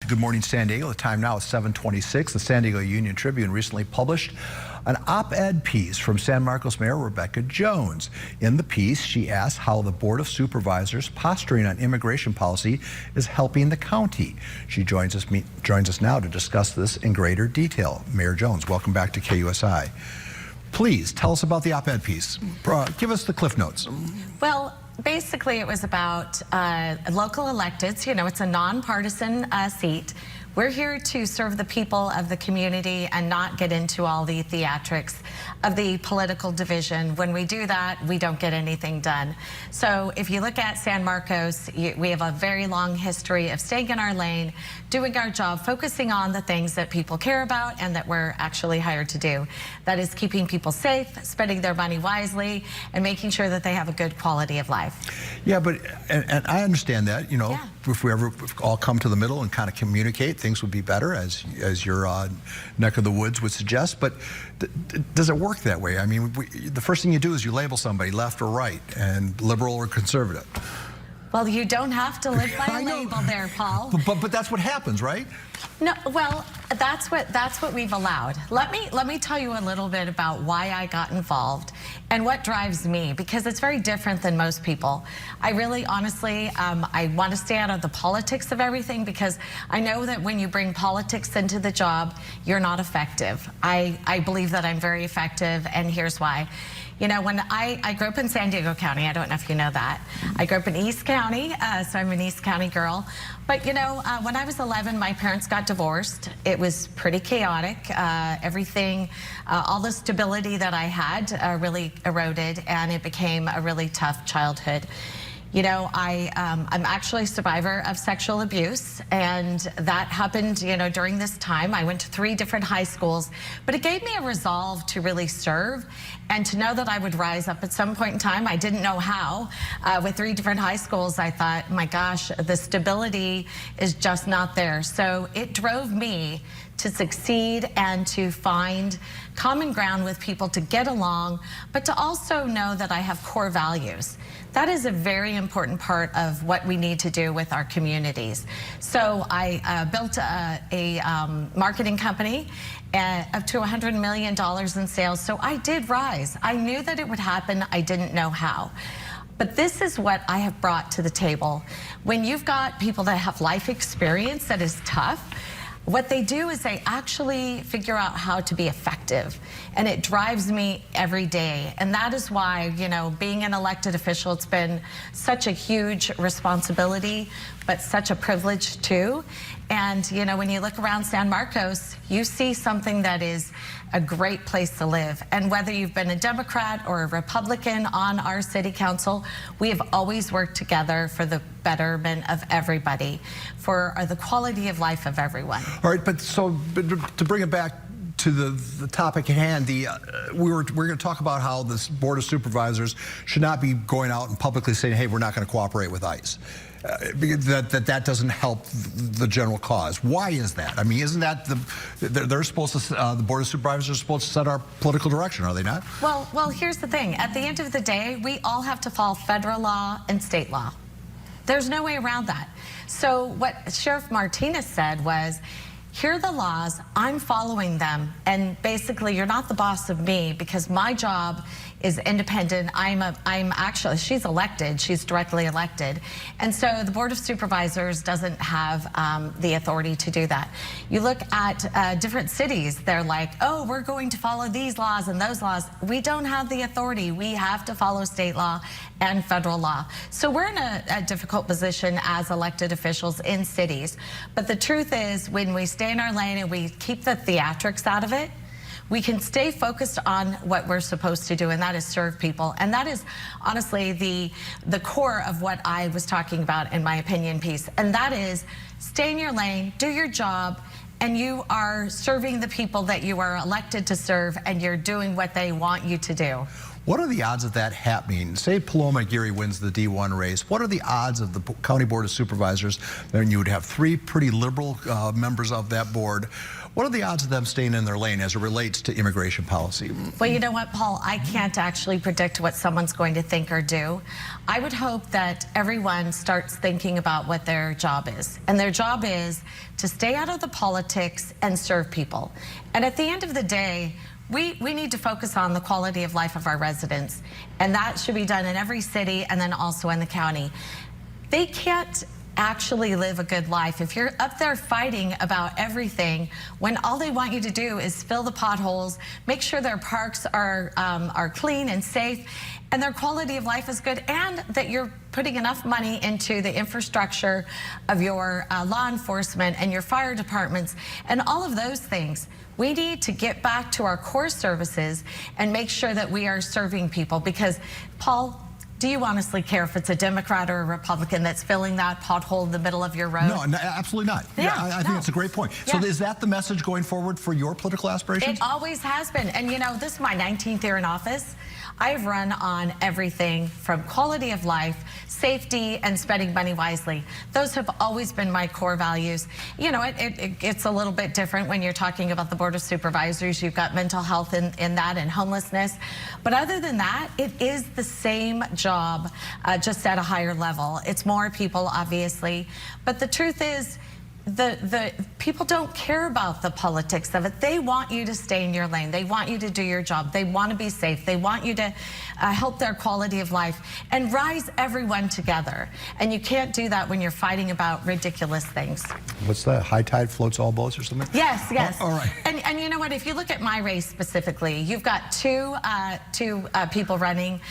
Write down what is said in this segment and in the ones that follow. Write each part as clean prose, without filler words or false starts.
to Good Morning San Diego. The time now is 7:26. The San Diego Union Tribune recently published an op-ed piece from San Marcos Mayor Rebecca Jones. In the piece, she asked how the Board of Supervisors posturing on immigration policy is helping the county. She joins us now to discuss this in greater detail. Mayor Jones, welcome back to KUSI. Please tell us about the op-ed piece. Give us the cliff notes. Well, basically, it was about local electeds. You know, it's a nonpartisan seat. We're here to serve the people of the community and not get into all the theatrics of the political division. When we do that, we don't get anything done. So if you look at San Marcos, we have a very long history of staying in our lane, doing our job, focusing on the things that people care about and that we're actually hired to do. That is keeping people safe, spending their money wisely, and making sure that they have a good quality of life. Yeah, but, and I understand that, you know, yeah. If we ever all come to the middle and kind of communicate, things would be better, as your neck of the woods would suggest. But does it work that way? I mean, the first thing you do is you label somebody left or right, and liberal or conservative. Well, you don't have to live by a label there, Paul. But that's what happens, right? No, well, that's what we've allowed. Let me tell you a little bit about why I got involved and what drives me, because it's very different than most people. I really, honestly, I want to stay out of the politics of everything, because I know that when you bring politics into the job, you're not effective. I believe that I'm very effective, and here's why. You know, when I grew up in San Diego County, I don't know if you know that. I grew up in East County, so I'm an East County girl. But, you know, when I was 11, my parents got divorced. It was pretty chaotic. Everything, all the stability that I had really eroded, and it became a really tough childhood. You know, I'm actually a survivor of sexual abuse, and that happened, you know, during this time. I went to 3 different high schools, but it gave me a resolve to really serve and to know that I would rise up at some point in time. I didn't know how. With 3 different high schools, I thought, my gosh, the stability is just not there. So it drove me to succeed and to find common ground with people, to get along, but to also know that I have core values. That is a very important part of what we need to do with our communities. So I built a marketing company up to $100 million in sales. So I did rise. I knew that it would happen. I didn't know how. But this is what I have brought to the table. When you've got people that have life experience that is tough, what they do is they actually figure out how to be effective, and it drives me every day. And that is why, you know, being an elected official, it's been such a huge responsibility, but such a privilege too. And, you know, when you look around San Marcos, you see something that is a great place to live. And whether you've been a Democrat or a Republican on our city council, we have always worked together for the betterment of everybody, for the quality of life of everyone. All right, but to bring it back to the topic at hand, we're going to talk about how this Board of Supervisors should not be going out and publicly saying, hey, we're not going to cooperate with ICE. That doesn't help the general cause. Why is that? I mean, isn't that they're supposed to, the Board of Supervisors are supposed to set our political direction, are they not? Well, here's the thing. At the end of the day, we all have to follow federal law and state law. There's no way around that. So what Sheriff Martinez said was, here are the laws, I'm following them, and basically you're not the boss of me, because my job is independent. I'm actually, she's elected, she's directly elected. And so the Board of Supervisors doesn't have the authority to do that. You look at different cities, they're like, oh, we're going to follow these laws and those laws. We don't have the authority. We have to follow state law and federal law. So we're in a difficult position as elected officials in cities. But the truth is, when we stay in our lane and we keep the theatrics out of it, we can stay focused on what we're supposed to do, and that is serve people. And that is honestly the core of what I was talking about in my opinion piece. And that is, stay in your lane, do your job, and you are serving the people that you are elected to serve, and you're doing what they want you to do. What are the odds of that happening? Say Paloma Aguirre wins the D1 race. What are the odds of the County Board of Supervisors? Then you would have 3 pretty liberal members of that board. What are the odds of them staying in their lane as it relates to immigration policy? Well, you know what, Paul? I can't actually predict what someone's going to think or do. I would hope that everyone starts thinking about what their job is. And their job is to stay out of the politics and serve people. And at the end of the day, we need to focus on the quality of life of our residents. And that should be done in every city and then also in the county. They can't actually live a good life if you're up there fighting about everything when all they want you to do is fill the potholes, make sure their parks are clean and safe, and their quality of life is good, and that you're putting enough money into the infrastructure of your law enforcement and your fire departments and all of those things. We need to get back to our core services and make sure that we are serving people, because, Paul, do you honestly care if it's a Democrat or a Republican that's filling that pothole in the middle of your road? No, absolutely not. Yeah, I think that's a great point. Yeah. So is that the message going forward for your political aspirations? It always has been. And you know, this is my 19th year in office. I've run on everything from quality of life, safety, and spending money wisely. Those have always been my core values. You know, it's a little bit different when you're talking about the Board of Supervisors. You've got mental health in that and homelessness. But other than that, it is the same job, just at a higher level. It's more people, obviously. But the truth is, the people don't care about the politics of it. They want you to stay in your lane. They want you to do your job. They want to be safe. They want you to help their quality of life and rise everyone together. And you can't do that when you're fighting about ridiculous things. What's that? High tide floats all boats or something? Yes, yes. Oh, all right. And you know what? If you look at my race specifically, you've got two people running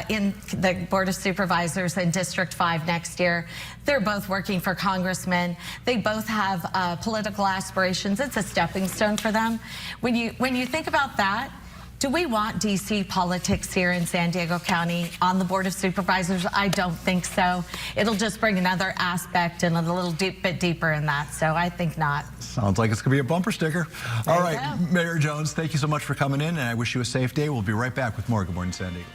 in the Board of Supervisors in District 5 next year. They're both working for congressmen. They both have political aspirations. It's a stepping stone for them. When you think about that, do we want D.C. politics here in San Diego County on the Board of Supervisors? I don't think so. It'll just bring another aspect and a little bit deeper in that. So I think not. Sounds like it's going to be a bumper sticker. There All you right, go. Mayor Jones, thank you so much for coming in, and I wish you a safe day. We'll be right back with more Good Morning San Diego.